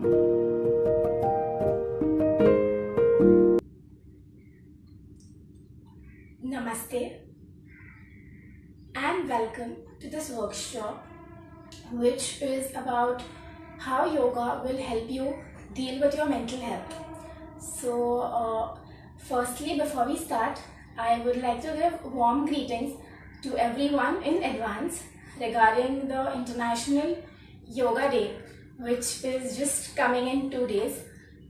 Namaste and welcome to this workshop, which is about how yoga will help you deal with your mental health. So, firstly, before we start, I would like to give warm greetings to everyone in advance regarding the International Yoga Day, which is just coming in 2 days.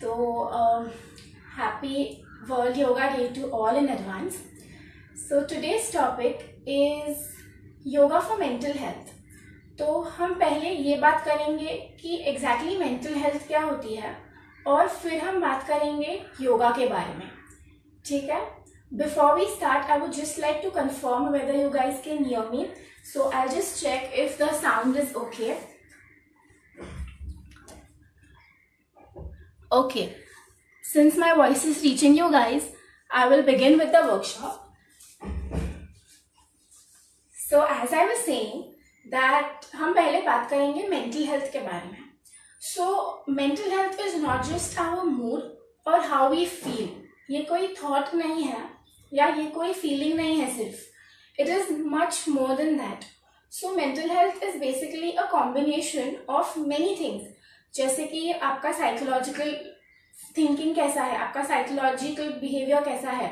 So, happy World Yoga Day to all in advance. So today's topic is yoga for mental health. तो हम पहले ये बात करेंगे कि exactly mental health क्या होती है और फिर हम बात करेंगे योगा के बारे में. ठीक है. Before we start, I would just like to confirm whether you guys can hear me. So I'll just check if the sound is okay. Okay. Since my voice is reaching you guys, I will begin with the workshop. So as I was saying that हम पहले बात करेंगे mental health के बारे में. So mental health is not just our mood or how we feel. ये कोई thought नहीं है या ये कोई feeling नहीं है सिर्फ. It is much more than that. So mental health is basically a combination of many things. जैसे कि आपका psychological thinking कैसा है, आपका psychological behavior कैसा है,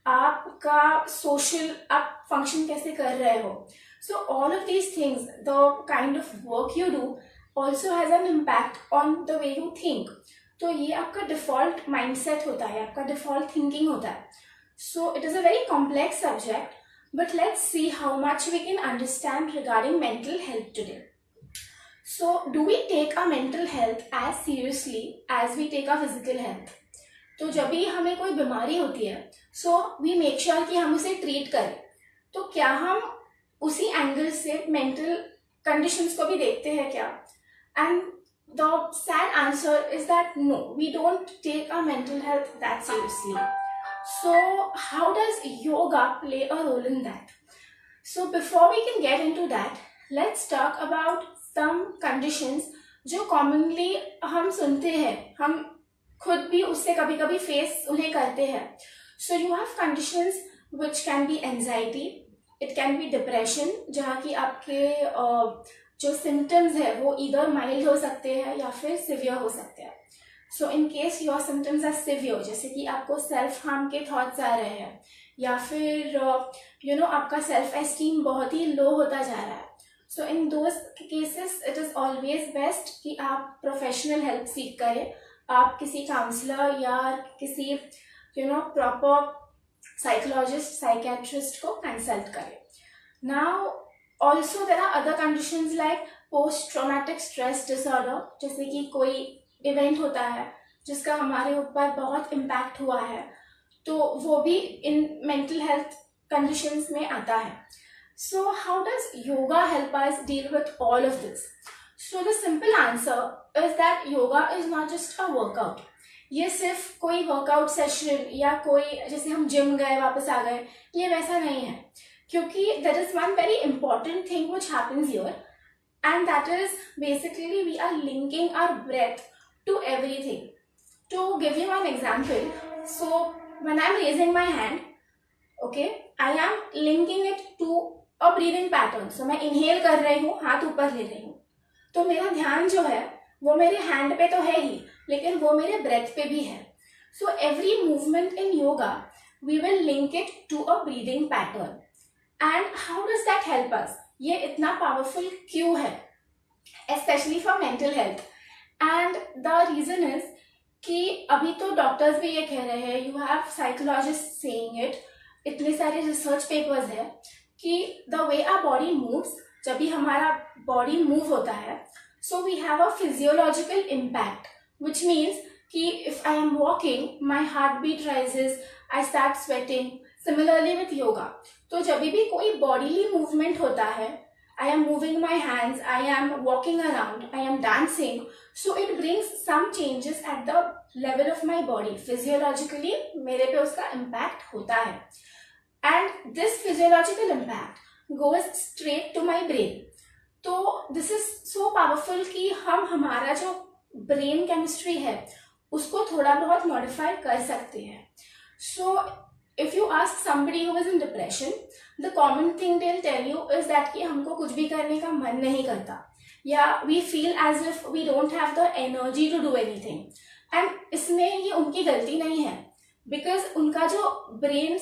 आपका सोशल आप फंक्शन कैसे कर रहे हो. So all of these things, the kind of work you do also has an impact on the way you think. तो ये आपका डिफॉल्ट माइंडसेट होता है, आपका डिफॉल्ट थिंकिंग होता है. So it is a very complex subject, but let's see how much we can understand regarding mental health today. So do we take our mental health as seriously as we take our physical health? तो जब भी हमें कोई बीमारी होती है, so we make sure कि हम उसे ट्रीट करें. तो क्या हम उसी एंगल से मेंटल कंडीशंस को भी देखते हैं क्या? And the sad answer is that no, we don't take our mental health that seriously. So how does yoga play a role in that? So before we can get into that, let's talk about some conditions जो commonly हम सुनते हैं, हम खुद भी उससे कभी कभी फेस उन्हें करते हैं. So you have conditions which can be anxiety, it can B depression, जहाँ की आपके जो सिम्टम्स है वो इधर माइल्ड हो सकते हैं या फिर सिवियर हो सकते हैं. So in case your symptoms are severe, जैसे कि आपको सेल्फ हार्म के थॉट्स आ रहे हैं या फिर आपका सेल्फ एस्टीम बहुत ही लो होता जा रहा है. So in those cases it is always best कि आप प्रोफेशनल हेल्प सीख करें. आप किसी काउंसलर या किसी प्रॉपर साइकोलॉजिस्ट, साइकेट्रिस्ट को कंसल्ट करें. Now also there are other conditions like post traumatic stress disorder, जैसे कि कोई इवेंट होता है जिसका हमारे ऊपर बहुत इम्पैक्ट हुआ है, तो वो भी इन मेंटल हेल्थ कंडीशंस में आता है. सो how does yoga help us deal with all of this? So the simple answer is that yoga is not just a workout. ये सिर्फ कोई वर्कआउट सेशन या कोई जैसे हम जिम गए वापस आ गए, ये वैसा नहीं है. क्योंकि there is one very important thing which happens here, and that is basically we are linking our breath to everything. To give you an example, so when I am raising my hand, okay, I am linking it to a breathing pattern. So मैं inhale कर रही हूँ, हाथ ऊपर ले रही हूँ, तो मेरा ध्यान जो है वो मेरे हैंड पे तो है ही, लेकिन वो मेरे ब्रेथ पे भी है. So every movement in yoga we will link it to a breathing pattern. And how does that help us? ये इतना पावरफुल क्यों है, specially for mental health? And the reason is कि अभी तो डॉक्टर्स भी ये कह रहे हैं, you have psychologist saying it, इतने सारे रिसर्च पेपर्स है कि the way our body moves, जब भी हमारा बॉडी मूव होता है, so we have a physiological impact, which means कि if I am walking my heart beat rises, I start sweating. Similarly with yoga, तो जब भी कोई बॉडीली मूवमेंट होता है, I am moving my hands, I am walking around, I am dancing, so it brings some changes at the level of my body. Physiologically मेरे पे उसका impact होता है, and this physiological impact goes straight to my brain. तो this is so powerful कि हम हमारा जो ब्रेन केमिस्ट्री है उसको थोड़ा बहुत मॉडिफाई कर सकते हैं. So if you ask somebody who is in depression, the common thing they will tell you is that कि हमको कुछ भी करने का मन नहीं करता, या we feel as if we don't have the energy to do anything. And इसमें ये उनकी गलती नहीं है, बिकॉज उनका जो ब्रेन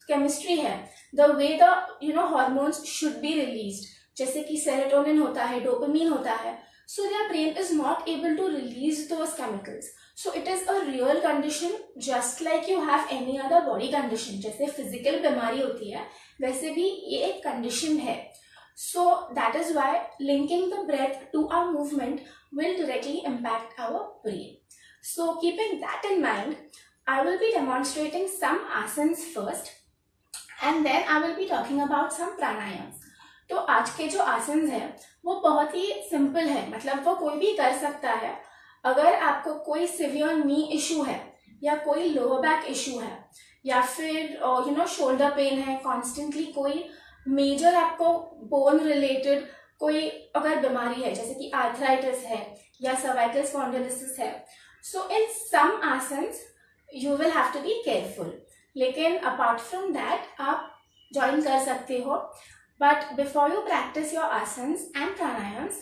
केमिस्ट्री है, the way the hormones should be released, जैसे कि सेरोटोनिन होता है, डोपामीन होता है, so their brain is not able to release those chemicals. So it is a real condition, just like you have any other body condition. जैसे physical बीमारी होती है वैसे भी ये एक condition है. So that is why linking the breath to our movement will directly impact our brain. So keeping that in mind, I will be demonstrating some asanas first, and then I will be talking about some pranayams. तो आज के जो आसन है वो बहुत ही simple है, मतलब वो कोई भी कर सकता है. अगर आपको कोई सिवियर नी इशू है, या कोई लोअर बैक इशू है, या फिर शोल्डर पेन है कॉन्स्टेंटली, कोई मेजर आपको बोन रिलेटेड कोई अगर बीमारी है, जैसे कि आर्थराइटिस है या सर्वाइकल स्पॉन्डिलोसिस है, so in some asanas you will have to be careful. लेकिन अपार्ट फ्रॉम दैट आप ज्वाइन कर सकते हो. But before you practice your asanas and pranayams,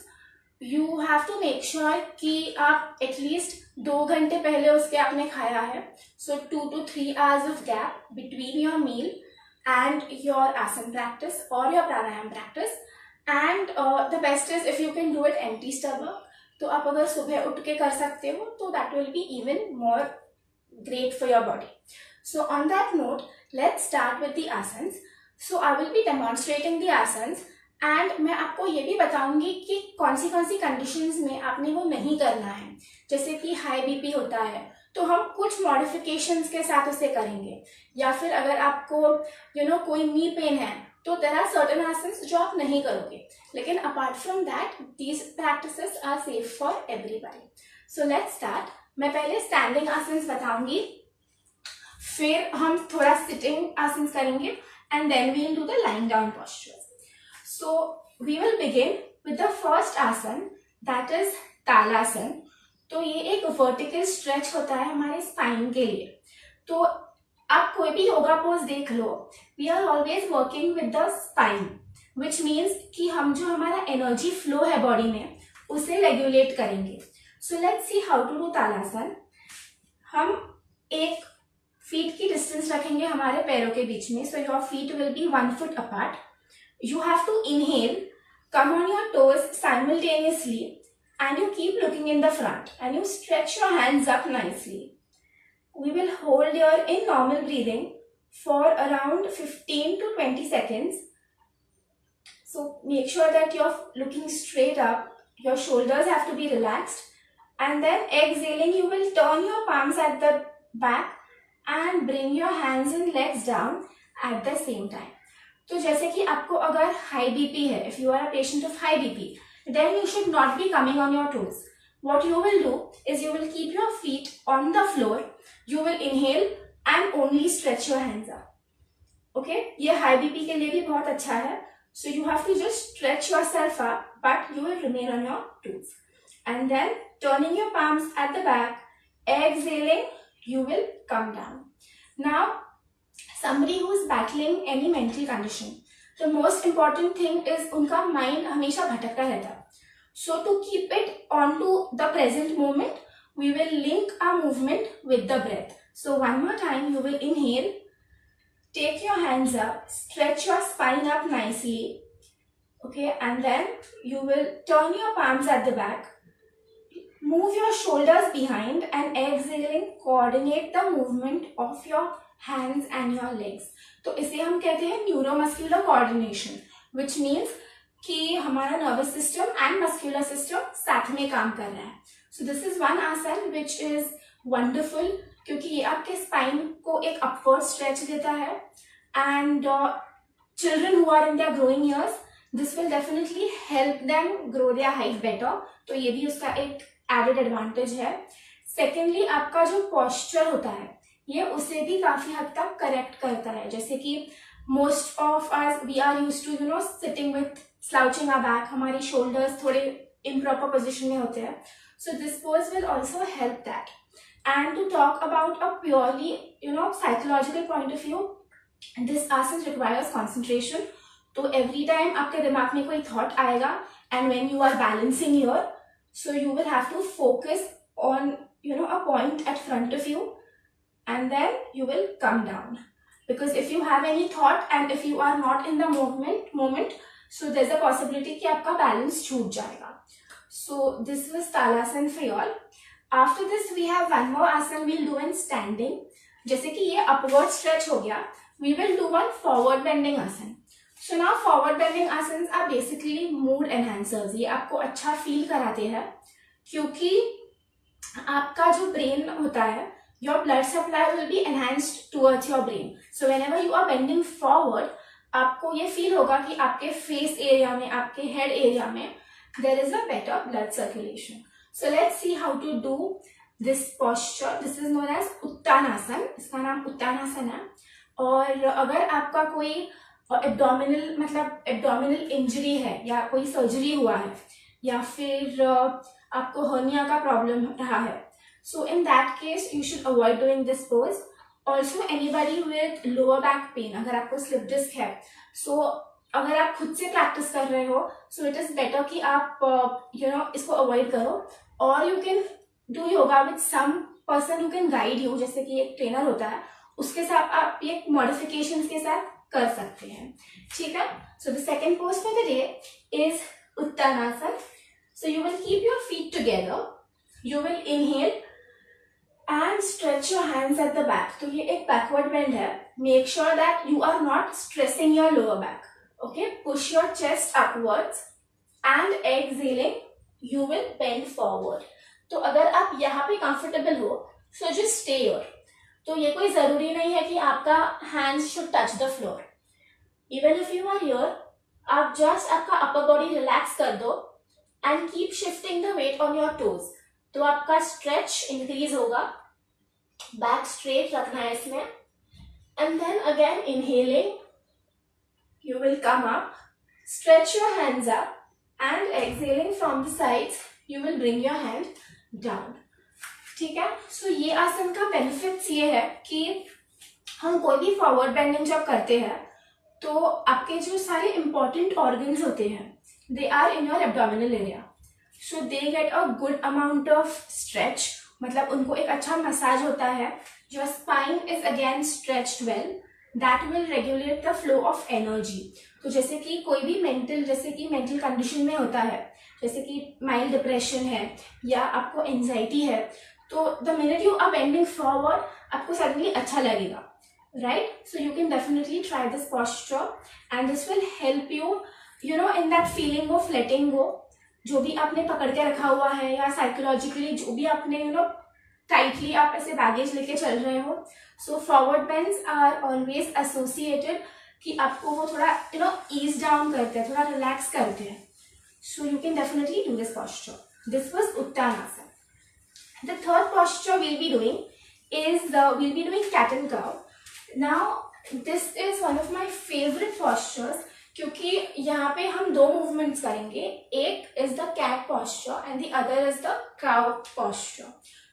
you have to make sure कि आप at least 2 घंटे पहले उसके आपने खाया है. So 2 to 3 hours of gap between your meal and your asan practice or your pranayam practice. And the best is if you can do it empty stomach. तो आप अगर सुबह उठ के कर सकते हो तो that will be even more great for your body. So on that note, let's start with the asanas. So I will be demonstrating the asanas, and मैं आपको ये भी बताऊंगी कि कौन सी कंडीशंस में आपने वो नहीं करना है. जैसे कि हाई बीपी होता है तो हम कुछ मॉडिफिकेशंस के साथ उसे करेंगे, या फिर अगर आपको कोई नी पेन है तो देयर आर सर्टेन आसन्स जो आप नहीं करोगे. लेकिन apart from that these practices are safe for everybody. So let's start. मैं पहले स्टैंडिंग आसन्स बताऊंगी, फिर हम थोड़ा सिटिंग आसन्स करेंगे, and then we will do the lying down postures. So we will begin with the first asan, that is तालासन. तो ये एक वर्टिकल स्ट्रेच होता है हमारे स्पाइन के लिए. तो आप कोई भी योगा पोज देख लो, we are always working with the spine, which means कि हम जो हमारा एनर्जी फ्लो है बॉडी में उसे रेगुलेट करेंगे. So let's see how to do Talasana. हम एक फीट की डिस्टेंस रखेंगे हमारे पैरों के बीच में. So your feet will be 1 foot apart. You have to inhale, come on your toes simultaneously, and you keep looking in the front, and you stretch your hands up nicely. We will hold your in normal breathing for around 15 to 20 seconds. So make sure that you're looking straight up, your shoulders have to be relaxed, and then exhaling you will turn your palms at the back and bring your hands and legs down at the same time. तो जैसे कि आपको अगर high BP है, if you are a patient of high BP, then you should not be coming on your toes. What you will do is you will keep your feet on the floor, you will inhale and only stretch your hands up. Okay? ये high BP के लिए भी बहुत अच्छा है. So you have to just stretch yourself up, but you will remain on your toes. And then turning your palms at the back, exhaling, you will come down. Now, somebody who is battling any mental condition, the most important thing is उनका mind हमेशा भटकता रहता है. So to keep it onto the present moment, we will link our movement with the breath. So one more time, you will inhale, take your hands up, stretch your spine up nicely, okay, and then you will turn your palms at the back. Move your shoulders behind, and exhaling, coordinate the movement of your hands and your legs. तो इसे हम कहते हैं neuromuscular coordination, which means कि हमारा nervous system and muscular system साथ में काम कर रहा है. So this is one आसन which is wonderful, क्योंकि ये आपके स्पाइन को एक अपवर्ड स्ट्रेच देता है. And children who are in their growing years, this will definitely help them grow their height better. तो ये भी उसका एक एडेड एडवांटेज है. सेकेंडली, आपका जो पॉस्चर होता है ये उसे भी काफी हद तक करेक्ट करता है. जैसे कि most of us we are used to sitting with slouching our back, हमारी शोल्डर्स थोड़े इम्प्रॉपर पोजिशन में होते हैं. So this pose will also help that. And to talk about a purely, psychological point of view, this asana requires concentration. तो every time आपके दिमाग में कोई thought आएगा, and when you are balancing here, so you will have to focus on, a point at front of you, and then you will come down. Because if you have any thought and if you are not in the moment, so there's a possibility कि आपका balance छूट जाएगा. So this was Talasana for you all. After this we have one more asana we'll do in standing. जैसे कि ये upward stretch हो गया, we will do one forward bending asana. So now forward bending asanas are basically mood enhancers. ये आपको अच्छा feel कराते हैं, क्योंकि आपका जो brain होता है, your blood supply will be enhanced towards your brain. So whenever you are bending forward, आपको ये feel होगा कि आपके face area में, आपके head area में there is a better blood circulation. So let's see how to do this posture. This is known as Uttanasana. इसका नाम उत्तानासन है. और अगर आपका कोई एब्डोमिनल इंजरी है, या कोई सर्जरी हुआ है, या फिर आपको हर्निया का प्रॉब्लम रहा है, so in that case you should avoid doing this pose. Also anybody with lower back pain, अगर आपको slip disc है, so अगर आप खुद से प्रैक्टिस कर रहे हो, so it is better कि आप इसको अवॉइड करो. और you can do yoga with some person who can guide you, जैसे कि एक ट्रेनर होता है, उसके साथ आप ये मॉडिफिकेशंस के साथ कर सकते हैं. ठीक है. So the second pose for the day is Uttanasana. So you will keep your feet together. You will inhale and stretch your hands at the back. तो ये एक backward bend है. Make sure that you are not stressing your lower back. Okay. Push your chest upwards and exhaling, you will bend forward. तो अगर आप यहाँ पे comfortable हो, so just stay here. तो ये कोई जरूरी नहीं है कि आपका hands should touch the floor. Even if you are here, आप just आपका upper body relax कर दो and keep shifting the weight on your toes. तो आपका stretch increase होगा. Back straight रखना है इसमें. And then again inhaling, you will come up, stretch your hands up, and exhaling from the sides, you will bring your hand down. ठीक है. सो ये आसन का बेनिफिट्स ये है कि हम कोई भी फॉरवर्ड बेंडिंग जब करते हैं, तो आपके जो सारे इंपॉर्टेंट ऑर्गन्स होते हैं, they are in your abdominal area, so they get a good amount of stretch. मतलब उनको एक अच्छा मसाज होता है. Your spine is again stretched well, that will regulate the flow of energy. तो जैसे कि कोई भी मेंटल कंडीशन में होता है, जैसे कि माइल्ड डिप्रेशन है या आपको एंजाइटी है, तो the minute you are bending forward आपको सडनली अच्छा लगेगा, right. So you can definitely try this posture and this will help you in that feeling of letting go. जो भी आपने पकड़ के रखा हुआ है, या साइकोलॉजिकली जो भी आपने टाइटली आप ऐसे बैगेज लेके चल रहे हो, so forward bends are always associated कि आपको वो थोड़ा ईज डाउन करते हैं, थोड़ा रिलैक्स करते हैं. सो you can definitely do this posture. This was Uttanasana. The third posture we'll be doing cat and cow. Now this is one of my favorite postures, क्योंकि यहाँ पे हम दो मूवमेंट्स करेंगे. एक is the cat posture and the other is the cow posture.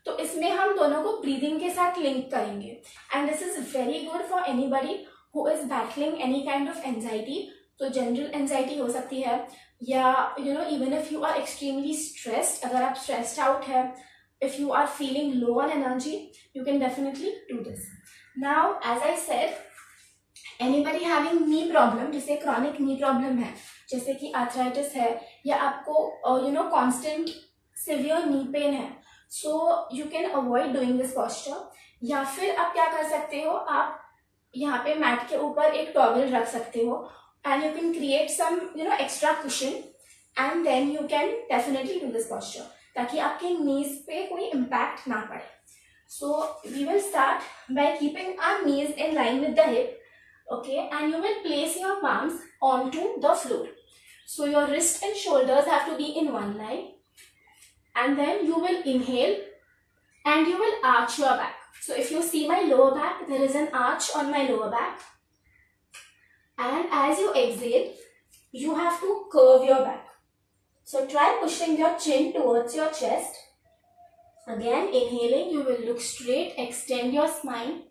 तो इसमें हम दोनों को ब्रीदिंग के साथ लिंक करेंगे. And this is very good for anybody who is battling any kind of anxiety. तो जनरल एंजाइटी हो सकती है, या even if you are extremely stressed, अगर आप स्ट्रेस्ड आउट है, if you are feeling low on energy, you can definitely do this. Now as I said, anybody having knee problem, जैसे chronic knee problem है, जैसे कि arthritis है, या आपको constant severe knee pain है, so you can avoid doing this posture. या फिर आप क्या कर सकते हो, आप यहाँ पे मैट के ऊपर एक टॉवल रख सकते हो, and you can create some extra cushion, and then you can definitely do this posture, ताकि आपके नीज पे कोई इम्पैक्ट ना पड़े. So we will start by keeping our knees in line with the hip. Okay. And you will place your palms on to the floor. So your wrist and shoulders have to be in one line, and then you will inhale and you will arch your back. So if you see my lower back, there is an arch on my lower back. And as you exhale, you have to curve your back. So try pushing your chin towards your chest Again, inhaling, you will look straight, extend your spine.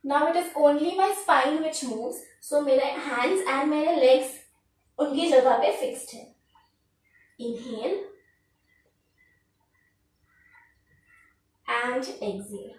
Now it is only my spine which moves. So मेरे hands and मेरे legs उनकी जगह पे fixed है. Inhale and exhale.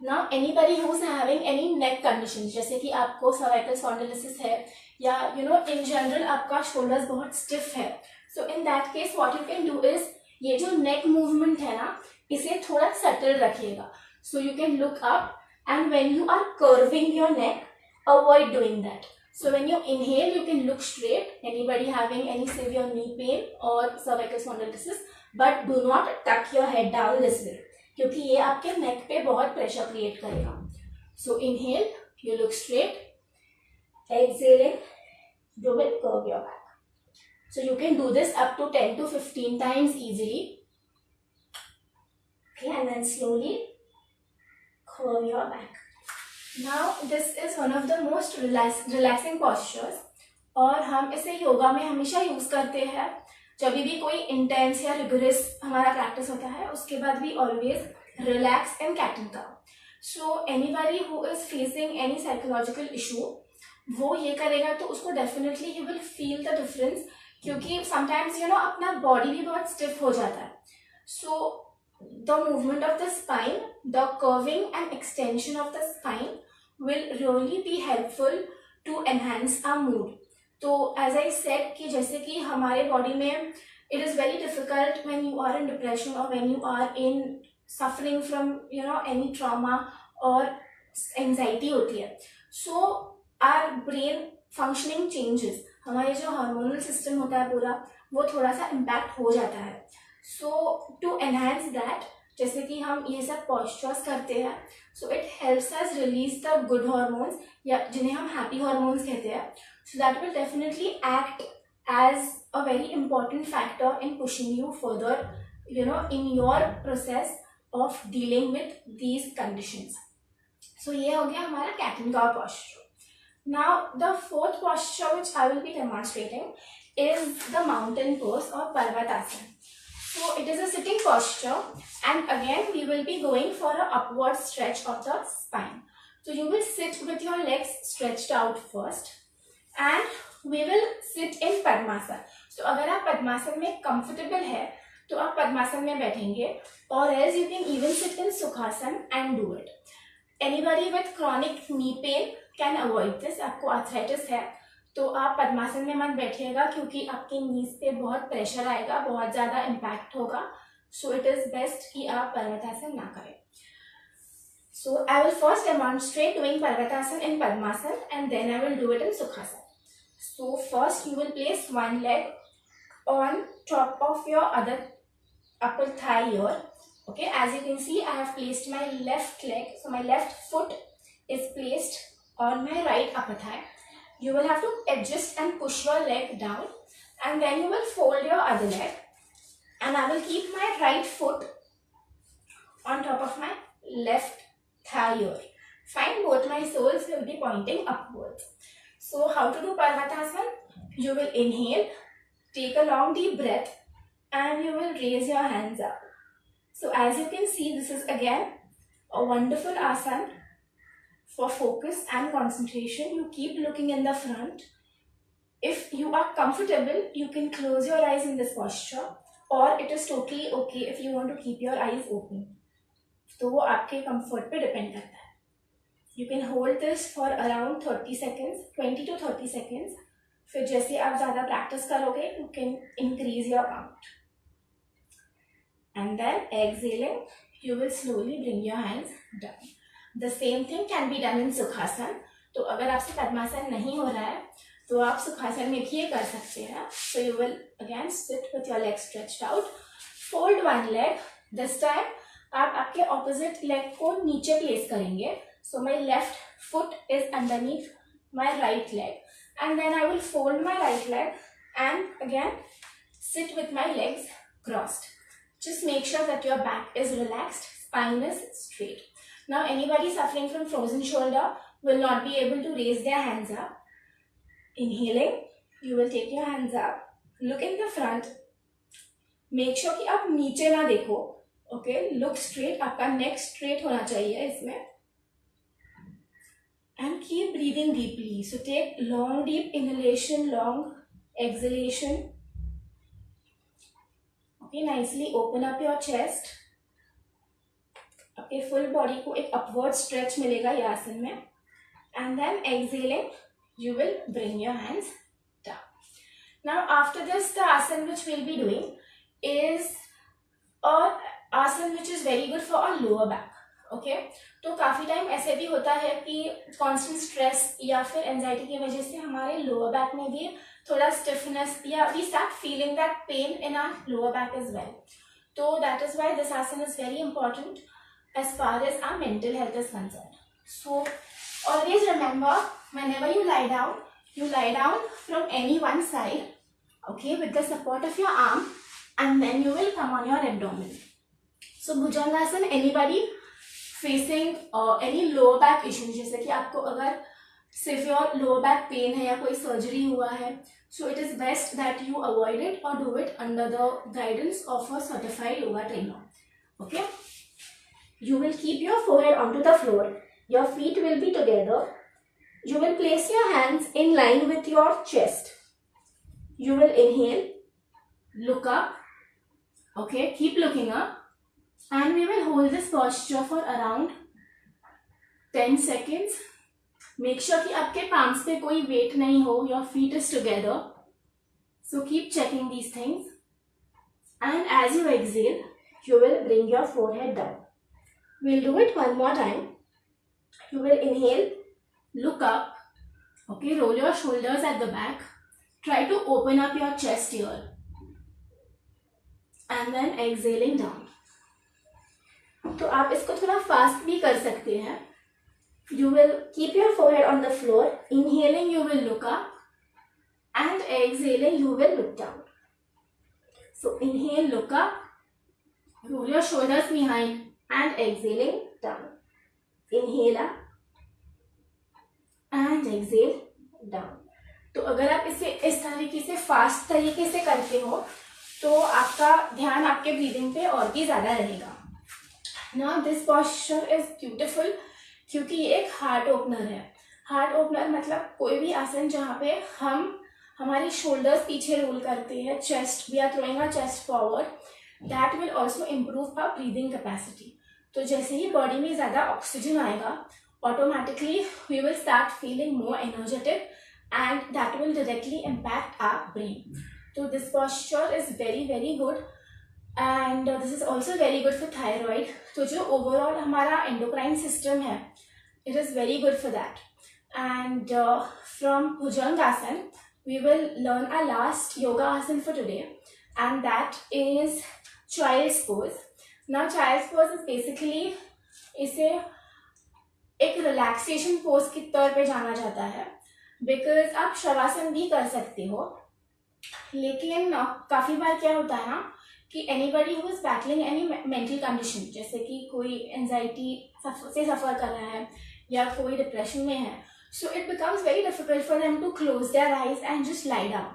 Now anybody who's having any neck conditions, जैसे कि आपको cervical spondylosis है या in general आपका shoulders बहुत stiff है, so in that case what you can do is ये जो neck movement है ना, इसे थोड़ा settle रखिएगा. So you can look up, and when you are curving your neck, avoid doing that. So when you inhale, you can look straight. Anybody having any severe knee pain or cervical spondylosis, but do not tuck your head down this way, क्योंकि ये आपके neck पे बहुत pressure create करेगा. So inhale, you look straight. Exhaling, you will curve your back. So you can do this up to 10 to 15 times easily. Okay, and then slowly curve your back. Now this is one of the most relaxing postures, और हम इसे योगा में हमेशा use करते हैं जब भी कोई इंटेंस या रिगरस हमारा प्रैक्टिस होता है. उसके बाद भी always relax in cat and cow. So anybody who is facing any psychological issue, वो ये करेगा तो उसको definitely he will feel the difference, क्योंकि समटाइम्स अपना बॉडी भी बहुत स्टिफ हो जाता है. सो the movement of the spine, the curving and extension of the spine will really be helpful to enhance our mood. तो as I said कि जैसे कि हमारे body में it is very difficult when you are in depression or when you are in suffering from any trauma or anxiety होती है. So our brain functioning changes. हमारे जो hormonal system होता है पूरा, वो थोड़ा सा impact हो जाता है. So to enhance that, जैसे कि हम ये सब postures करते हैं, so it helps us release the good hormones, या जिन्हें हम happy hormones कहते हैं. So that will definitely act as a very important factor in pushing you further, in your process of dealing with these conditions. So ये हो गया हमारा cat and cow posture. Now the fourth posture which I will be demonstrating is the mountain pose or Parvatasana. So it is a sitting posture, and again we will be going for an upward stretch of the spine. So you will sit with your legs stretched out first, and we will sit in Padmasana. So अगर आप पद्मासन में comfortable है तो आप पद्मासन में बैठेंगे, or else you can even sit in Sukhasana and do it. Anybody with chronic knee pain can avoid this. आपको arthritis है तो आप पद्मासन में मत बैठिएगा, क्योंकि आपके नीज पे बहुत प्रेशर आएगा, बहुत ज़्यादा इम्पैक्ट होगा. सो इट इज़ बेस्ट कि आप पर्वतासन ना करें. So I will first demonstrate doing Parvatasana in Padmasana and then I will do it in Sukhasana. So first you will place one leg on top of your other upper thigh here. Okay, as you can see, I have placed my left leg, so my left foot is placed on my right upper thigh. You will have to adjust and push your leg down, and then you will fold your other leg, and I will keep my right foot on top of my left thigh here. Fine, both my soles will be pointing upwards. So how to do Parvatasana? You will inhale, take a long deep breath, and you will raise your hands up. So as you can see, this is again a wonderful asana for focus and concentration. You keep looking in the front. If you are comfortable, you can close your eyes in this posture, or it is totally okay if you want to keep your eyes open. तो वो आपके comfort पे depend करता है. You can hold this for around 30 seconds, 20 to 30 seconds. फिर जैसे आप ज़्यादा practice करोगे, you can increase your count. And then exhaling, you will slowly bring your hands down. The same thing can be done in Sukhasana. तो अगर आपसे पद्मासन नहीं हो रहा है तो आप सुखासन में भी ये कर सकते हैं. So you will again sit with your legs stretched out. Fold one leg. This time आप आपके opposite leg को नीचे place करेंगे. So my left foot is underneath my right leg, and then I will fold my right leg and again sit with my legs crossed. Just make sure that your back is relaxed, spine is straight. Now anybody suffering from frozen shoulder will not be able to raise their hands up. Inhaling, you will take your hands up, look in the front, make sure कि आप नीचे ना देखो. Okay, look straight, आपका नेक straight होना चाहिए इसमें. And keep breathing deeply. So take long deep inhalation, long exhalation. Okay, nicely open up your chest. आपके फुल बॉडी को एक अपवर्ड स्ट्रेच मिलेगा ये आसन में. And then exhaling, you will bring your hands down. Now after this, the asana which we'll be doing is a asana which is very good for our lower back. Okay, तो काफी time ऐसे भी होता है कि constant stress या फिर anxiety की वजह से हमारे lower back में भी थोड़ा stiffness या we start feeling that pain in our lower back as well. So that is why this asana is very important as far as our mental health is concerned. So always remember, whenever you lie down from any one side, okay, with the support of your arm, and then you will come on your abdomen. So Bhujangasana, anybody facing any lower back issues, जैसे कि आपको अगर severe lower back pain है या कोई surgery हुआ है, so it is best that you avoid it or do it under the guidance of a certified yoga trainer. Okay, you will keep your forehead onto the floor. Your feet will be together. You will place your hands in line with your chest. You will inhale, look up. Okay, keep looking up. And we will hold this posture for around 10 seconds. Make sure कि आपके palms पे कोई weight नहीं हो. Your feet is together. So keep checking these things. And as you exhale, you will bring your forehead down. We'll do it one more time. You will inhale, look up, okay, roll your shoulders at the back, try to open up your chest here, and then exhaling down. तो आप इसको थोड़ा fast भी कर सकते हैं. You will keep your forehead on the floor. Inhaling, you will look up, and exhaling, you will look down. So inhale, look up, roll your shoulders behind, and exhaling down. Inhale up and exhale down. तो अगर आप इसे इस तरीके से fast तरीके से करते हो तो आपका ध्यान आपके ब्रीदिंग पे और भी ज्यादा रहेगा. Now this posture is beautiful क्योंकि ये एक हार्ट ओपनर है. हार्ट ओपनर मतलब कोई भी आसन जहाँ पे हम हमारी शोल्डर्स पीछे रोल करते हैं, chest, we are throwing our chest forward, that will also improve our breathing capacity. तो जैसे ही बॉडी में ज्यादा ऑक्सीजन आएगा, automatically we will start feeling more energetic and that will directly impact our brain. तो this posture is very very good and this is also very good for thyroid. तो जो overall हमारा endocrine system है, it is very good for that. And from bhujangasana we will learn our last yoga asana for today, and that is child's pose. Now child's pose is basically, इसे एक relaxation pose के तौर पे जाना जाता है, because आप शवासन भी कर सकते हो. लेकिन काफी बार क्या होता है ना कि anybody who is battling any mental condition, जैसे कि कोई एंजाइटी से सफर कर रहा है या कोई डिप्रेशन में है, so it becomes very difficult for them to close their eyes and just lie down,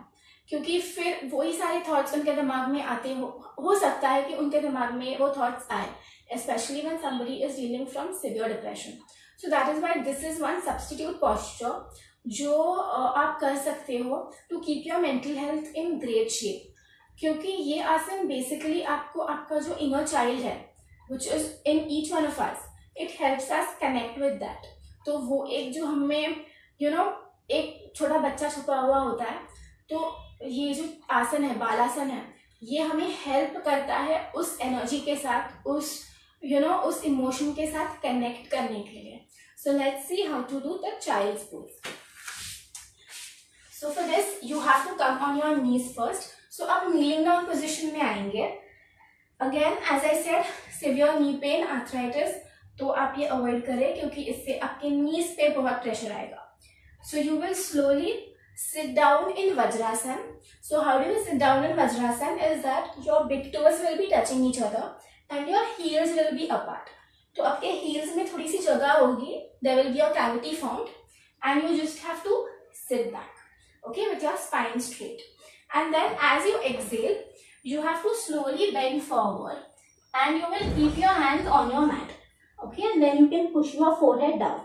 क्योंकि फिर वही सारे थॉट्स उनके दिमाग में आते हो सकता है कि उनके दिमाग में वो थॉट्स आए, especially when somebody is dealing from severe depression. So that is why this is one substitute posture जो आप कर सकते हो to keep your mental health in great shape. क्योंकि ये आसन बेसिकली आपको आपका जो inner child है, which is in each one of us, it helps us connect with that. तो वो एक जो हमें एक छोटा बच्चा छुपा हुआ होता है, तो ये जो आसन है, बालासन है, ये हमें हेल्प करता है उस एनर्जी के साथ, उस उस इमोशन के साथ कनेक्ट करने के लिए. So let's see how to do the child's pose. So for this you have to come on your knees first. So आप नीलिंग डाउन पोजिशन में आएंगे. Again as I said, severe knee pain, arthritis, तो आप ये avoid करें क्योंकि इससे आपके नीज पे बहुत प्रेशर आएगा. सो you will slowly sit down in Vajrasan. So how do you sit down in Vajrasan is that your big toes will be touching each other and your heels will be apart. तो आपके heels में थोड़ी सी जगह होगी, there will be a cavity formed and you just have to sit back, okay, with your spine straight. And then as you exhale, you have to slowly bend forward and you will keep your hands on your mat. Okay, and then you can push your forehead down.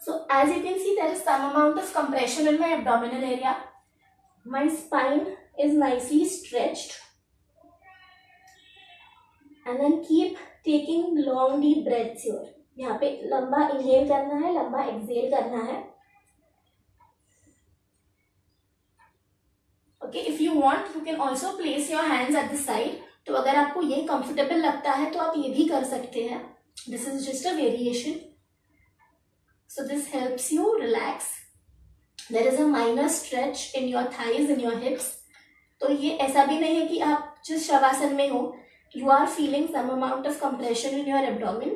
So as you can see, there is some amount of compression in my abdominal area. My spine is nicely stretched. And then keep taking long deep breaths here. यहाँ पे लंबा inhale करना है, लंबा exhale करना है. Okay, if you want, you can also place your hands at the side. तो अगर आपको ये comfortable लगता है तो आप ये भी कर सकते हैं. This is just a variation. So this helps you relax. There is a minor stretch in your thighs, in your hips. तो ये ऐसा भी नहीं है कि आप जिस शवासन में हो, you are feeling some amount of compression in your abdomen.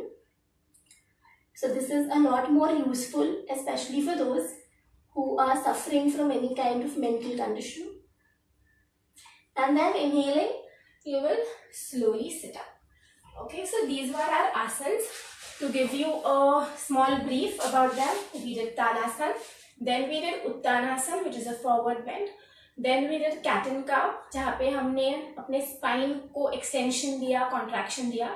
So this is a lot more useful, especially for those who are suffering from any kind of mental condition. And then inhaling, you will slowly sit up. Okay, so these were our asanas. To give you a small brief about them, we did Tadasana, then we did Uttanasana, which is a forward bend. Then we did cat and cow, जहाँ पे हमने अपने spine को extension दिया, contraction दिया.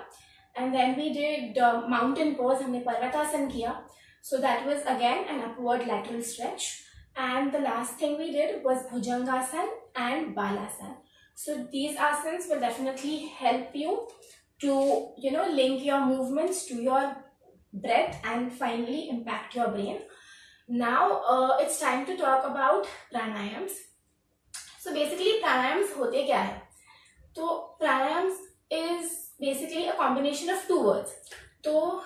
And then we did mountain pose, हमने पर्वतासन किया. So that was again an upward lateral stretch. And the last thing we did was Bhujangasana and Balasana. So these asanas will definitely help you to, link your movements to your breath and finally impact your brain. Now it's time to talk about pranayams. So basically pranayams होते क्या है? तो pranayams is basically a combination of two words. तो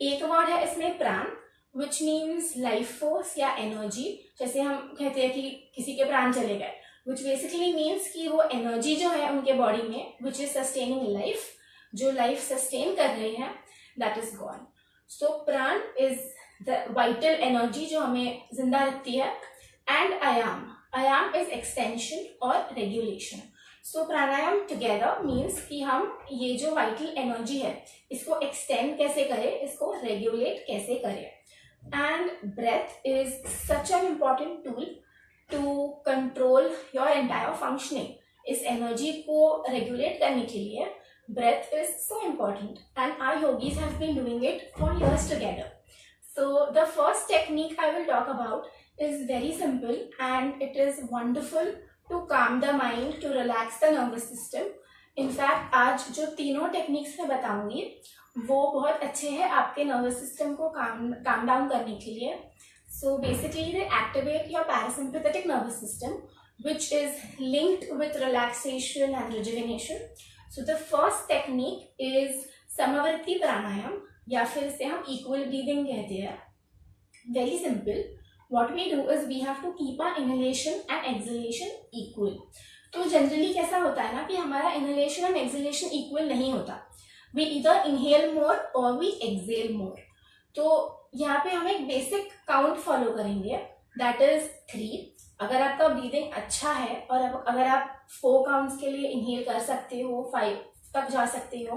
एक word है इसमें प्राण, which means life force या energy. जैसे हम कहते हैं कि किसी के प्राण चले गए, which basically means कि वो energy जो है उनके body में, which is sustaining life, जो life sustain कर रहे हैं, that is gone. So प्राण is the vital energy जो हमें जिंदा रखती है, and ayam is extension or regulation. So pranayam together means कि हम ये जो vital energy है इसको extend कैसे करें, इसको regulate कैसे करें. And breath is such an important tool to control your entire functioning. इस energy को regulate करने के लिए breath is so important, and our yogis have been doing it for years together. So the first technique I will talk about is very simple, and it is wonderful to calm the mind, to relax the nervous system. In fact, आज जो तीनों techniques मैं बताऊंगी वो बहुत अच्छे हैं आपके nervous system को calm down करने के लिए. So basically they activate your parasympathetic nervous system, which is linked with relaxation and rejuvenation. So the first technique is Samavritti Pranayam, या फिर इसे हम equal breathing कहते हैं. Very simple. What we do is we have to keep our inhalation and exhalation equal. तो generally कैसा होता है ना कि हमारा inhalation and exhalation equal नहीं होता. We either inhale more or we exhale more. तो यहाँ पे हम एक basic count follow करेंगे. That is 3. अगर आपका breathing अच्छा है और अगर आप 4 counts के लिए inhale कर सकते हो, 5 तक जा सकते हो,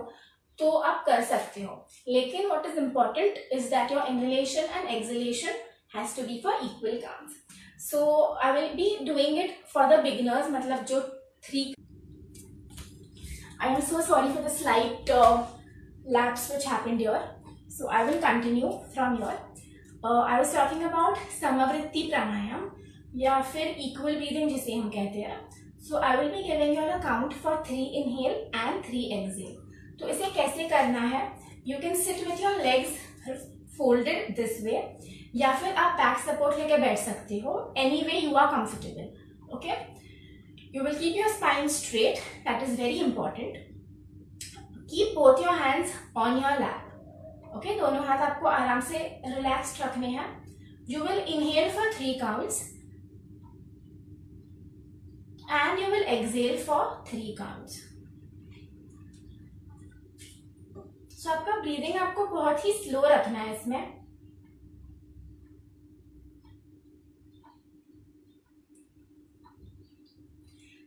तो आप कर सकते हो. लेकिन what is important is that your inhalation and exhalation has to be for equal counts. So I will be doing it for the beginners, मतलब जो 3. I am so sorry for the slight lapse which happened here. So I will continue from here. I was talking about Samavritti Pranayam या फिर equal breathing जिसे हम कहते हैं. So I will be giving you a count for 3 inhale and 3 exhale. तो इसे कैसे करना है? You can sit with your legs folded this way, या फिर आप बैक सपोर्ट लेके बैठ सकते हो. Any way you are comfortable. Okay? You will keep your spine straight. That is very important. Keep both your hands on your lap. Okay? दोनों हाथ आपको आराम से relaxed रखने हैं. You will inhale for 3 counts and you will exhale for 3 counts. So आपका breathing आपको बहुत ही slow रखना है इसमें.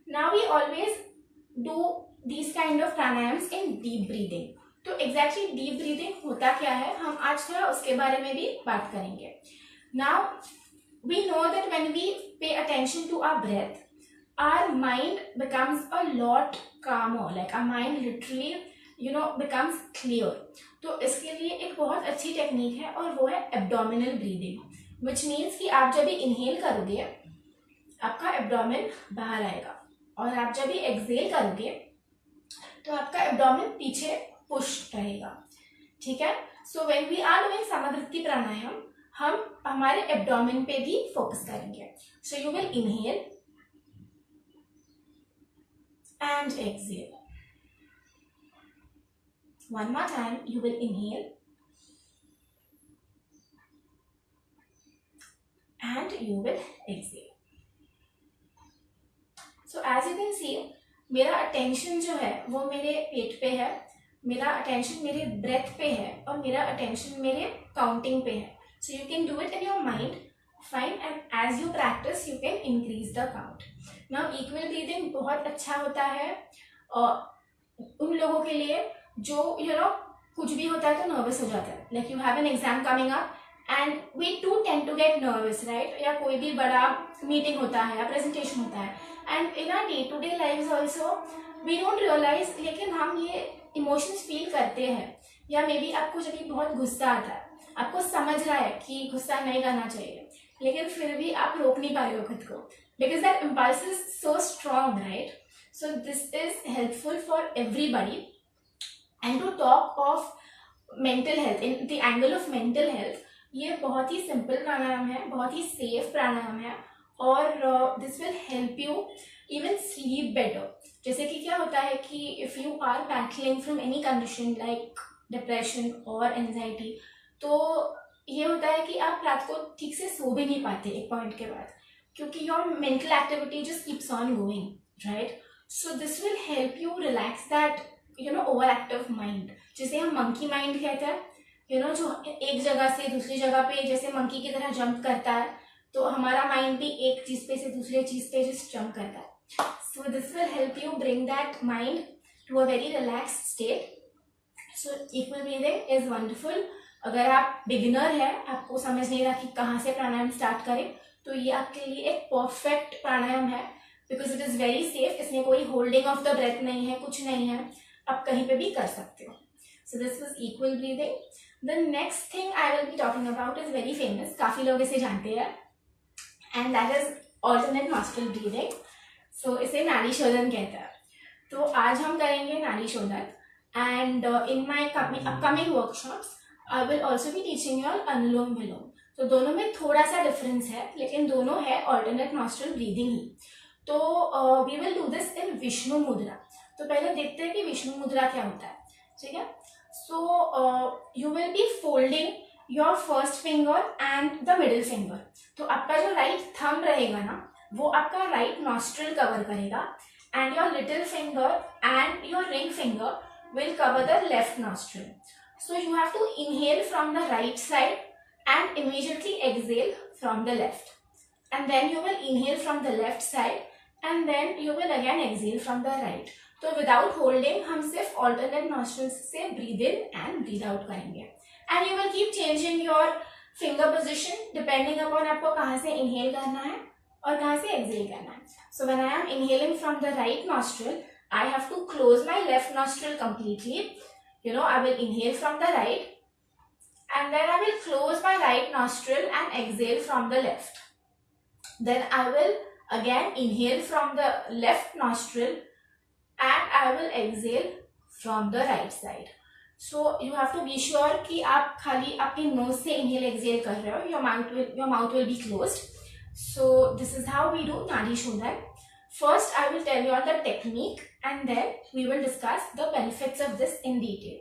Now we always do these kind of pranayams in deep breathing. तो exactly deep breathing होता क्या है, हम आज थोड़ा उसके बारे में भी बात करेंगे. Now we know that when we pay attention to our breath, our mind becomes a lot calmer, like our mind literally becomes clear. तो इसके लिए एक बहुत अच्छी टेक्निक है और वो है एब्डोमिनल ब्रीदिंग, विच मीन्स कि आप जब भी इनहेल करोगे आपका एब्डोमेन बाहर आएगा, और आप जब भी एक्सहेल करोगे तो आपका एब्डोमेन पीछे पुश रहेगा, ठीक है। So when we are doing samavritti pranayama हम हमारे एब्डोमेन पे भी फोकस करेंगे। So you will inhale and exhale. One more time, you will inhale and you will exhale. So as you can see, मेरा अटेंशन जो है वो मेरे पेट पे है, मेरा अटेंशन मेरे ब्रेथ पे है, और मेरा अटेंशन मेरे काउंटिंग पे है. So you can do it in your mind, fine, and as you practice you can increase the count. Now equal breathing बहुत अच्छा होता है उन लोगों के लिए जो कुछ भी होता है तो नर्वस हो जाता है, like you have an exam coming up and we to tend to get nervous, right, या कोई भी बड़ा मीटिंग होता है या प्रेजेंटेशन होता है, and in our day to day life also we don't realise, लेकिन हम ये इमोशंस फील करते हैं, या मे बी आपको जब बहुत गुस्सा आता है, आपको समझ रहा है कि गुस्सा नहीं करना चाहिए, लेकिन फिर भी आप रोक नहीं पा रहे हो खुद को, because that impulse is so strong, right? So this is helpful for everybody. And to talk of mental health, in the angle of mental health, ये बहुत ही सिंपल प्राणायाम है, बहुत ही सेफ प्राणायाम है, और this will help you even sleep better. जैसे कि क्या होता है कि if you are battling from any condition like depression और एंजाइटी, तो ये होता है कि आप रात को ठीक से सो भी नहीं पाते एक पॉइंट के बाद, क्योंकि your mental activity just keeps on going, right. So this will help you relax that over active mind, जिसे हम मंकी माइंड कहते हैं, जो एक जगह से दूसरी जगह पे जैसे मंकी की तरह जंप करता है, तो हमारा माइंड भी एक चीज पे से दूसरे चीज पे जस्ट जंप करता है. So this will help you bring that mind to a very relaxed state. So equal breathing is wonderful. अगर आप बिगिनर है, आपको समझ नहीं रहा कि कहाँ से प्राणायाम स्टार्ट करें, तो ये आपके लिए एक परफेक्ट प्राणायाम है, because it is very safe. इसमें कोई होल्डिंग ऑफ द ब्रेथ नहीं है, कुछ नहीं है, आप कहीं पे भी कर सकते हो. So this was equal breathing. The next thing I will be talking about is very famous, काफी लोग इसे जानते हैं, and that is alternate nostril breathing. So इसे नाड़ी शोधन कहते हैं. तो आज हम करेंगे नाड़ी शोधन, and in my upcoming workshops I will also be teaching you all अनुलोम विलोम. तो दोनों में थोड़ा सा डिफरेंस है, लेकिन दोनों है ऑल्टरनेट नॉस्ट्रल ब्रीदिंग ही. तो we will do this in Vishnu mudra. तो पहले देखते हैं कि विष्णु मुद्रा क्या होता है, ठीक है. सो you will be folding your first finger and the middle finger. तो आपका जो राइट थंब रहेगा ना, वो आपका राइट नॉस्ट्रल कवर करेगा, and your little finger and your ring finger will cover the left nostril. So you have to inhale from the right side and immediately exhale from the left. And then you will inhale from the left side and then you will again exhale from the right. तो without holding हम सिर्फ alternate nostrils से breathe in and breathe out करेंगे. And you will keep changing your finger position depending upon आपको कहाँ से inhale करना है और कहाँ से exhale करना है. So when I am inhaling from the right nostril, I have to close my left nostril completely. I will inhale from the right and then I will close my right nostril and exhale from the left. Then I will again inhale from the left nostril and I will exhale from the right side. So you have to be sure कि आप खाली आपके nose से inhale exhale कर रहे हो. Your mouth will be closed. So this is how we do नाड़ी शोधन. First, I will tell you all the technique and then we will discuss the benefits of this in detail.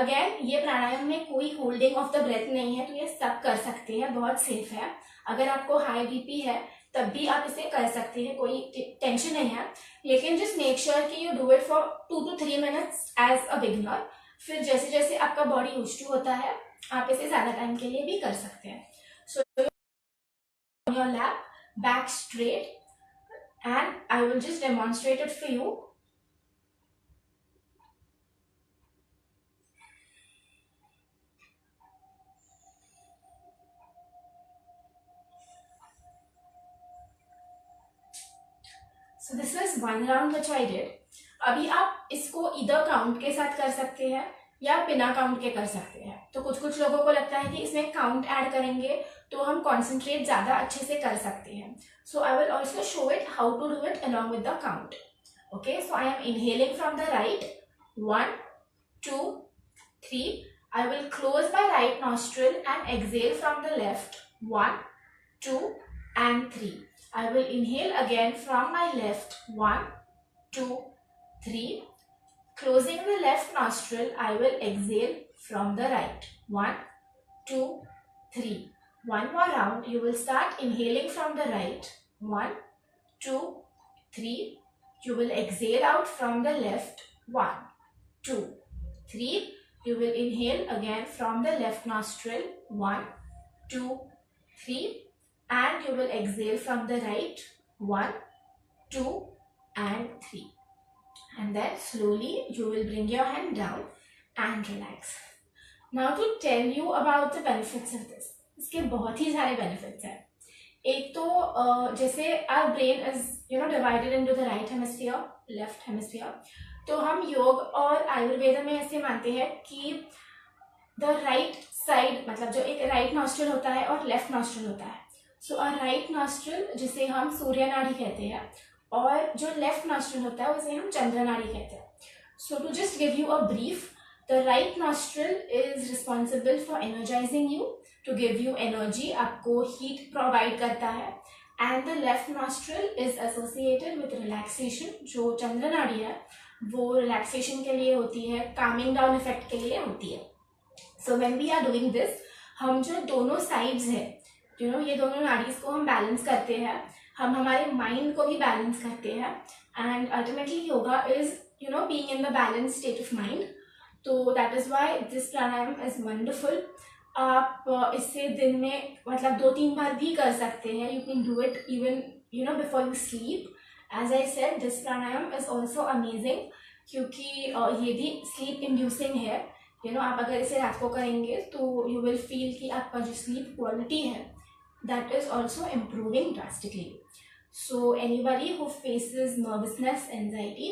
Again, ये प्राणायाम में कोई holding of the breath नहीं है, तो ये सब कर सकते हैं, बहुत सेफ है. अगर आपको हाई बीपी है तब भी आप इसे कर सकते हैं, कोई टेंशन नहीं है. लेकिन जस्ट मेक श्योर कि you do it for 2 to 3 minutes as a beginner. फिर जैसे जैसे आपका बॉडी यूज टू होता है, आप इसे ज्यादा टाइम के लिए भी कर सकते हैं. So your lap, back straight, and I will just demonstrate it for you. So so this was one round which I did. अभी आप इसको इधर काउंट के साथ कर सकते हैं या बिना काउंट के कर सकते हैं. तो कुछ कुछ लोगों को लगता है कि इसमें काउंट ऐड करेंगे तो हम कॉन्सेंट्रेट ज़्यादा अच्छे से कर सकते हैं. So I will also show it how to do it along with the count. Okay, so I am inhaling from the right 1 2 3. I will close my right nostril and exhale from the left 1 2 and 3. I will inhale again from my left 1 2 3. Closing the left nostril, I will exhale from the right 1 2 3. One more round. You will start inhaling from the right 1 2 3. You will exhale out from the left 1 2 3. You will inhale again from the left nostril 1 2 3, and you will exhale from the right 1 2 and 3, and then slowly you will bring your hand down and relax. Now to tell you about the benefits of this. इसके बहुत ही सारे benefits हैं. एक तो जैसे our brain is divided into the right hemisphere, left hemisphere. तो हम योग और आयुर्वेद में ऐसे मानते हैं कि द राइट साइड, मतलब जो एक राइट नॉस्ट्रल होता है और लेफ्ट नॉस्ट्रल होता है. सो अ राइट नॉस्ट्रल जिसे हम सूर्य नाड़ी कहते हैं, और जो लेफ्ट नॉस्ट्रल होता है उसे हम चंद्र नाड़ी कहते हैं. So to just give you a brief, the right nostril is responsible for energising you, to give you energy, आपको हीट प्रोवाइड करता है. And the left nostril is associated with relaxation. जो चंद्र नाड़ी है वो रिलैक्सेशन के लिए होती है, कामिंग डाउन इफेक्ट के लिए होती है. So when we are doing this, हम जो दोनों साइड्स है ये दोनों नाड़ीज को हम बैलेंस करते हैं, हम हमारे माइंड को भी बैलेंस करते हैं. And ultimately yoga is being in the balance state of mind. तो that is why this pranayama is wonderful. आप इससे दिन में मतलब 2-3 बार भी कर सकते हैं. You can do it even before you sleep. As I said, this pranayam is also amazing क्योंकि ये भी sleep inducing है. आप अगर इसे रात को करेंगे तो you will feel कि आपका जो sleep quality है that is also improving drastically. So anybody who faces nervousness, anxiety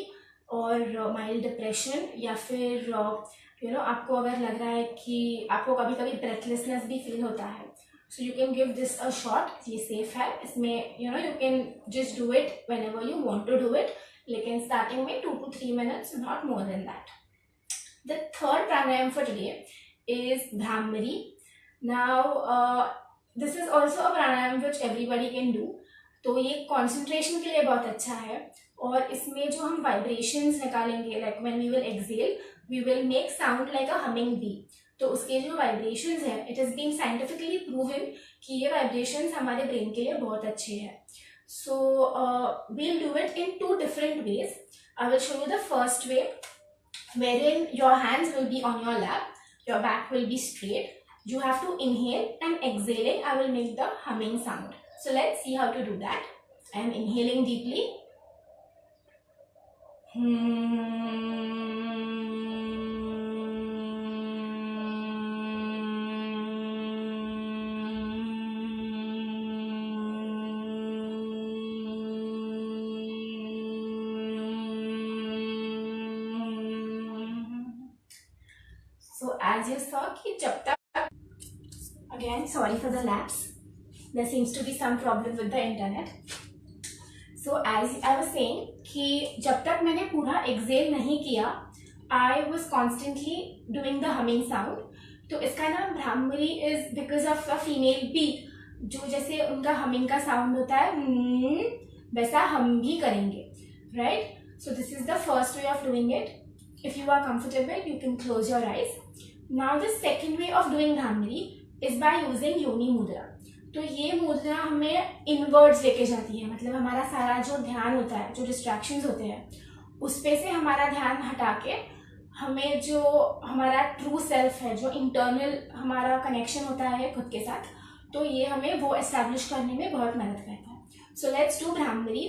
और mild depression, या फिर आपको अगर लग रहा है कि आपको कभी कभी breathlessness भी feel होता है, so you can give this a shot. ये safe है. इसमें you can just do it whenever you want to do it, लेकिन starting में 2 to 3 minutes, not more than that. The third pranayam for today is Bhramari. Now this is also a pranayam which everybody can do. तो ये concentration के लिए बहुत अच्छा है, और इसमें जो हम vibrations निकालेंगे, like when we will exhale, we will make sound like a humming bee. तो उसके जो वाइब्रेशंस है, it is being scientifically proven कि ये वाइब्रेशंस हमारे ब्रेन के लिए बहुत अच्छे हैं. So we'll do it in 2 different ways. I will show you the first way, wherein your hands will be on your lap, your back will be straight. You have to inhale, and exhaling I will make the humming sound. So let's see how to do that. I am inhaling deeply. So as you saw कि जब तक, again sorry for the lapse, there seems to be some problem with the internet. So as I was saying कि जब तक मैंने पूरा exhale नहीं किया, I was constantly doing the humming sound. तो इसका नाम bhramari is because of a female bee, जो जैसे उनका humming का sound होता है वैसा हम भी करेंगे, right? So this is the first way of doing it. If you are comfortable, you can close your eyes. Now the second way of doing Bhramari is by using Yoni Mudra. तो ये मुद्रा हमें inwards लेके जाती है, मतलब हमारा सारा जो ध्यान होता है, जो डिस्ट्रैक्शंस होते हैं, उस पे से हमारा ध्यान हटा के हमें जो हमारा ट्रू सेल्फ है, जो इंटरनल हमारा कनेक्शन होता है खुद के साथ, तो ये हमें वो एस्टैब्लिश करने में बहुत मदद करता है. So let's do Bhramari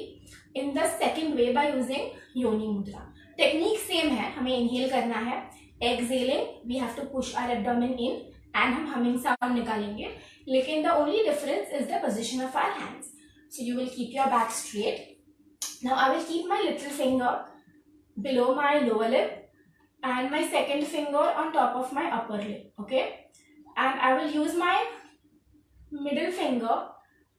in the second way by using yoni mudra. Technique same है, हमें इनहेल करना है, exhaling we have to push our abdomen in, and हम हमिंग साउंड निकालेंगे, लेकिन the only difference is the position of our hands. So you will keep your back straight Now I will keep my little finger below my lower lip and my second finger on top of my upper lip, okay? And I will use my middle finger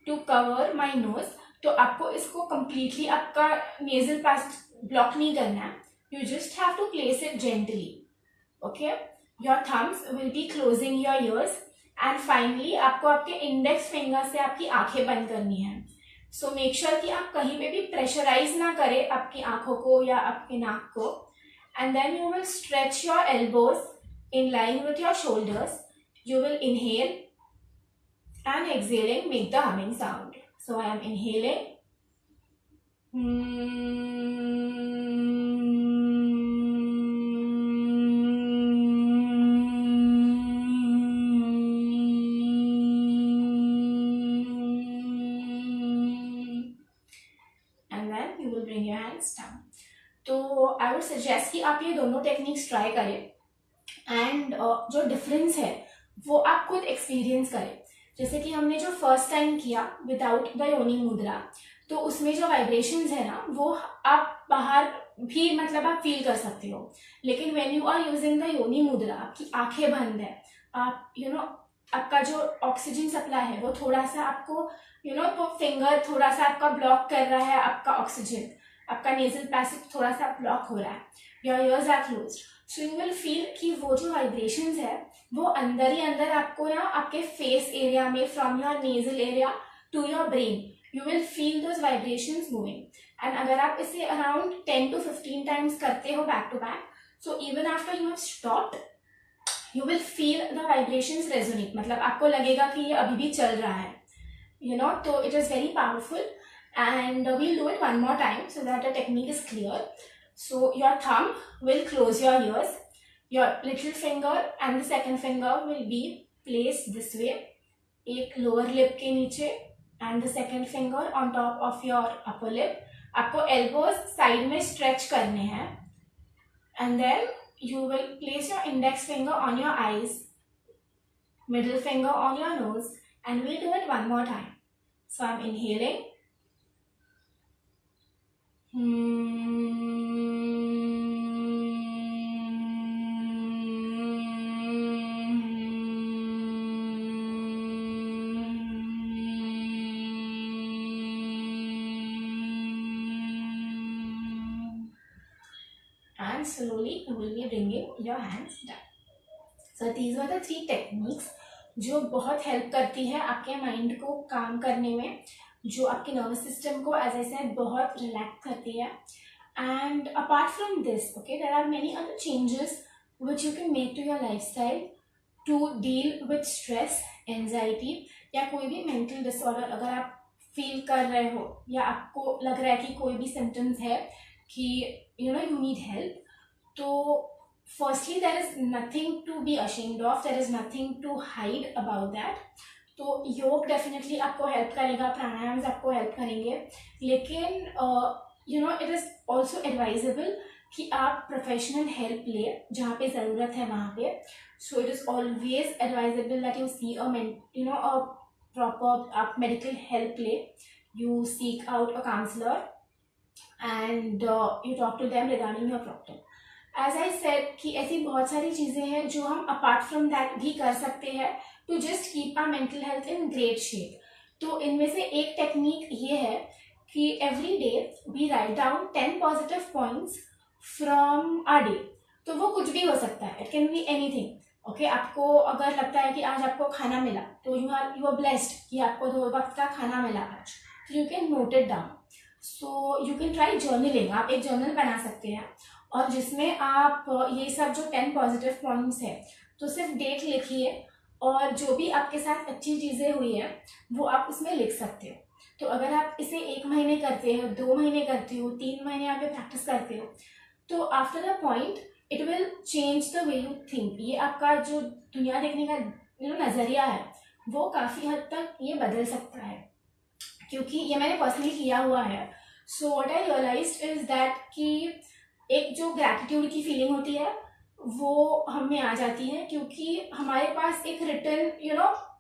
to cover my nose. तो आपको इसको completely आपका nasal passage block नहीं करना है. You just have to place it gently, okay? Your thumbs will be closing your ears and finally आपको आपके index finger से आपकी आंखें बंद करनी है. So make sure कि आप कहीं पे भी प्रेशराइज ना करें आपकी आंखों को या आपके नाक को. And then you will stretch your elbows in line with your shoulders. You will inhale and exhaling make the humming sound. So I am inhaling. And then you will bring your hands down. तो I would suggest कि आप ये दोनों techniques try करें and जो difference है वो आप खुद एक्सपीरियंस करें. जैसे कि हमने जो फर्स्ट टाइम किया विदाउट द योनि मुद्रा, तो उसमें जो वाइब्रेशंस है ना वो आप बाहर भी मतलब आप फील कर सकते हो. लेकिन when you are using the yoni mudra, आपकी आंखें बंद है, आप आपका जो ऑक्सीजन सप्लाई है वो थोड़ा सा आपको तो फिंगर थोड़ा सा आपका ब्लॉक कर रहा है, आपका ऑक्सीजन, आपका नेजल पैसेज थोड़ा सा ब्लॉक हो रहा है, your ears are closed. So you will feel कि वो जो वाइब्रेशंस है वो अंदर ही अंदर आपको ना आपके फेस एरिया में from your nasal area to your brain you will feel those vibrations moving. And अगर आप इसे अराउंड 10 to 15 टाइम्स करते हो back to back, so even after you have stopped you will feel the vibrations resonate. मतलब आपको लगेगा कि ये अभी भी चल रहा है, तो it is very powerful. And we'll do it one more time so that the technique is clear. So your thumb will close your ears, your little finger and the second finger will be placed this way, एक lower lip के नीचे and the second finger on top of your upper lip. आपको elbows side में stretch करने हैं and then you will place your index finger on your eyes, middle finger on your nose, and we'll do it one more time. So I'm inhaling. And slowly you will be bringing your hands down. So these were the 3 techniques जो बहुत help करती है आपके mind को काम करने में, जो आपके नर्वस सिस्टम को एज आई सेड बहुत रिलैक्स करती है. And apart from this, okay, there are many other changes which you can make to your lifestyle to deal with stress, anxiety या कोई भी मेंटल डिसऑर्डर. अगर आप फील कर रहे हो या आपको लग रहा है कि कोई भी सिम्टम्स है कि यू नीड हेल्प, तो firstly there is nothing to be ashamed of, there is nothing to hide about that. तो योग डेफिनेटली आपको हेल्प करेगा, प्राणायाम आपको हेल्प करेंगे, लेकिन इट इज़ ऑल्सो एडवाइजेबल कि आप प्रोफेशनल हेल्प ले जहाँ पे ज़रूरत है वहाँ पे. So it is always advisable that you see a proper आप मेडिकल हेल्प ले, you seek out a counsellor and you talk to them regarding your problem. As I said कि ऐसी बहुत सारी चीज़ें हैं जो हम अपार्ट फ्रॉम दैट भी कर सकते हैं to just keep our mental health in great shape. तो इनमें से एक टेक्निक ये है कि every day we write down 10 positive points from our day. तो वो कुछ भी हो सकता है, it can be anything. Okay, आपको अगर लगता है कि आज आपको खाना मिला तो यू आर ब्लेस्ड कि आपको 2 वक्त का खाना मिला आज, तो you can note it down. So you can try journaling. आप एक जर्नल बना सकते हैं और जिसमें आप ये सब जो 10 पॉजिटिव पॉइंट्स है तो सिर्फ डेट लिखिए और जो भी आपके साथ अच्छी चीज़ें हुई है वो आप उसमें लिख सकते हो. तो अगर आप इसे 1 महीने करते हो, 2 महीने करते हो, 3 महीने आप प्रैक्टिस करते हो, तो after the point it will change the way you think. ये आपका जो दुनिया देखने का नज़रिया है वो काफ़ी हद तक ये बदल सकता है, क्योंकि ये मैंने पर्सनली किया हुआ है. So what I realised is that कि एक जो ग्रैटिट्यूड की फीलिंग होती है वो हम में आ जाती है, क्योंकि हमारे पास एक रिटर्न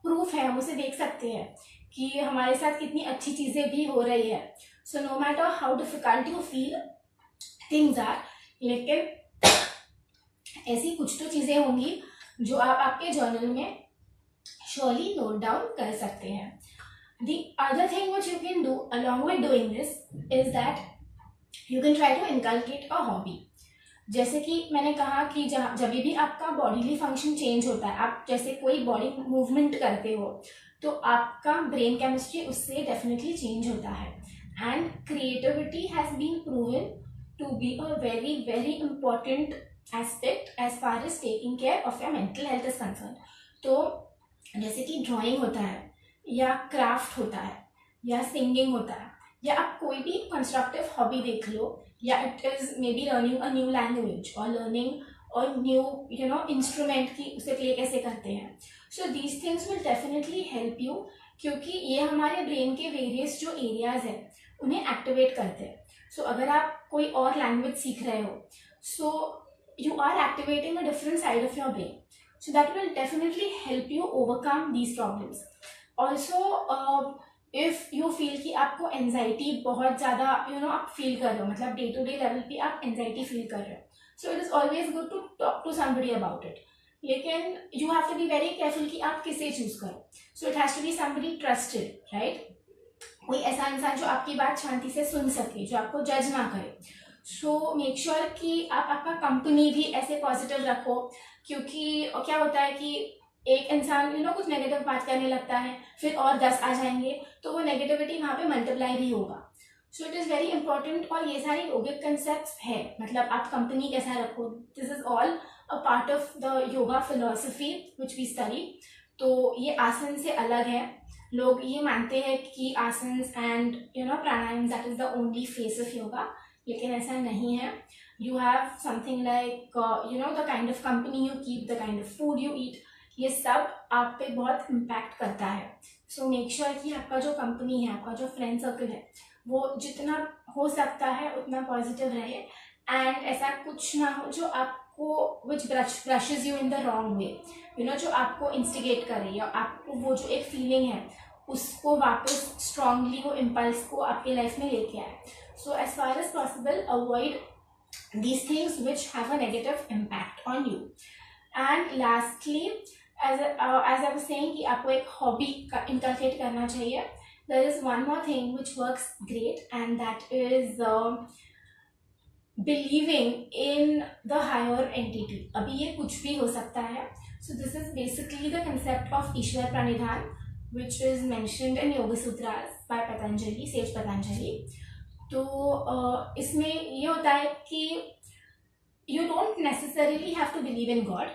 प्रूफ है, हम उसे देख सकते हैं कि हमारे साथ कितनी अच्छी चीज़ें भी हो रही है. So no matter how difficult you feel things are, लेकिन ऐसी कुछ तो चीजें होंगी जो आप आपके जर्नल में श्योरली नोट डाउन कर सकते हैं. The other thing which you can do along with doing this is that you can try to inculcate a hobby. जैसे कि मैंने कहा कि जब भी आपका बॉडीली फंक्शन चेंज होता है, आप जैसे कोई बॉडी मूवमेंट करते हो तो आपका ब्रेन केमिस्ट्री उससे डेफिनेटली चेंज होता है. And creativity has been proven to be a very very important aspect as far as taking care of your mental health is concern. तो जैसे कि ड्राइंग होता है या क्राफ्ट होता है या सिंगिंग होता है या आप कोई भी कंस्ट्रक्टिव हॉबी देख लो, या it is may be learning a new language और लर्निंग और न्यू इंस्ट्रूमेंट की उसे प्ले कैसे करते हैं. So these things will definitely help you, क्योंकि ये हमारे ब्रेन के वेरियस जो एरियाज हैं उन्हें एक्टिवेट करते हैं. सो अगर आप कोई और लैंग्वेज सीख रहे हो, so you are activating a different side of your brain. So that will definitely help you overcome these problems. Also, if you feel कि आपको एंजाइटी बहुत ज़्यादा आप फील कर रहे हो, मतलब डे टू डे लेवल पे आप एंजाइटी फील कर रहे हो, so it is always good to talk to somebody about it. लेकिन you have to be very careful कि आप किसे चूज करो. So it has to be somebody trusted, right. कोई ऐसा इंसान जो आपकी बात शांति से सुन सके, जो आपको जज ना करे. सो मेक श्योर कि आप आपका कंपनी भी ऐसे पॉजिटिव रखो, क्योंकि क्या होता है कि एक इंसान कुछ नेगेटिव बात करने लगता है, फिर और 10 आ जाएंगे, तो वो नेगेटिविटी वहाँ पे मल्टीप्लाई भी होगा. सो इट इज़ वेरी इंपॉर्टेंट. और ये सारी योगिक कंसेप्ट है, मतलब आप कंपनी कैसा रखो, this is all a part of the yoga philosophy which we study. तो ये आसन से अलग है. लोग ये मानते हैं कि आसन and pranayama that is the only face of yoga, लेकिन ऐसा नहीं है. You have something like the kind of company you keep, the kind of food you eat, ये सब आप पे बहुत इम्पैक्ट करता है. सो मेक श्योर कि आपका जो कंपनी है, आपका जो फ्रेंड सर्कल है, वो जितना हो सकता है उतना पॉजिटिव रहे. एंड ऐसा कुछ ना हो जो आपको which brushes you in the wrong way, जो आपको इंस्टिगेट करे या आपको वो जो एक फीलिंग है उसको वापस स्ट्रांगली वो इम्पल्स को आपके लाइफ में लेके आए. So as far as possible avoid these things which have a negative impact on you. And lastly, as I was saying कि आपको एक hobby का inculcate करना चाहिए. There is one more thing which works great, and that is believing in the higher entity. अभी ये कुछ भी हो सकता है. So this is basically the concept of Ishwar Pranidhan, which is mentioned in Yoga Sutras by Patanjali, Sage Patanjali. तो इसमें ये होता है कि you don't necessarily have to believe in God.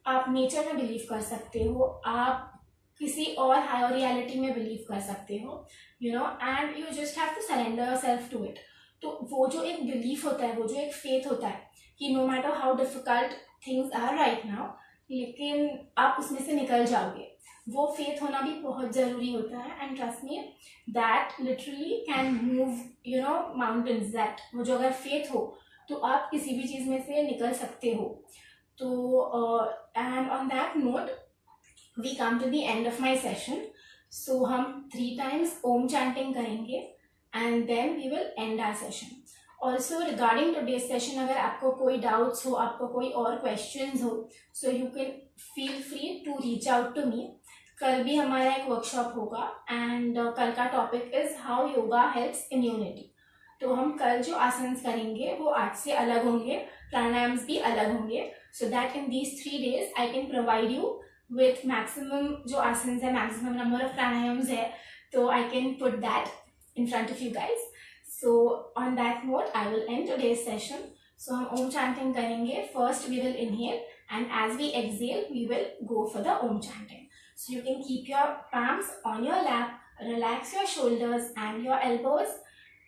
आप नेचर में बिलीव कर सकते हो, आप किसी और हायर रियलिटी में बिलीव कर सकते हो, and you just have to surrender yourself to it. तो वो जो एक बिलीफ होता है, वो जो एक फेथ होता है कि no matter how difficult things are right now, लेकिन आप उसमें से निकल जाओगे, वो फेथ होना भी बहुत ज़रूरी होता है. And trust me that literally can move mountains. That वो जो अगर फेथ हो तो आप किसी भी चीज़ में से निकल सकते हो. तो and on that note we come to the end of my session. So हम 3 times ओम चैंटिंग करेंगे and then we will end our session. Also regarding today's session, अगर आपको कोई डाउट्स हो, आपको कोई और क्वेश्चंस हो, so you can feel free to reach out to me. कल भी हमारा एक वर्कशॉप होगा एंड कल का topic is how yoga helps in unity. तो हम कल जो आसन करेंगे वो आज से अलग होंगे, प्राणायाम्स भी अलग होंगे, so that in these 3 days I can provide you with maximum जो आसन है, मैक्सिमम नंबर ऑफ प्राणायाम्स है, तो I can put that in front of you guys. So on that note, I will end today's session. So हम Om chanting करेंगे. First we will inhale, and as we exhale, we will go for the Om chanting. So you can keep your palms on your lap, relax your shoulders and your elbows.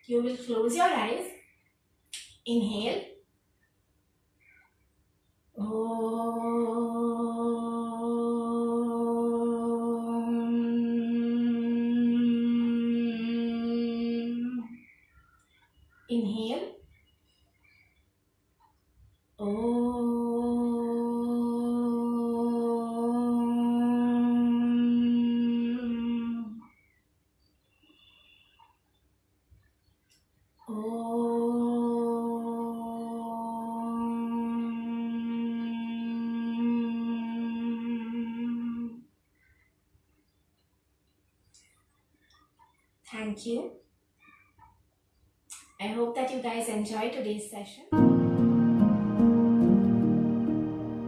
You will close your eyes. Inhale. Inhale. Thank you. I hope that you guys enjoy today's session.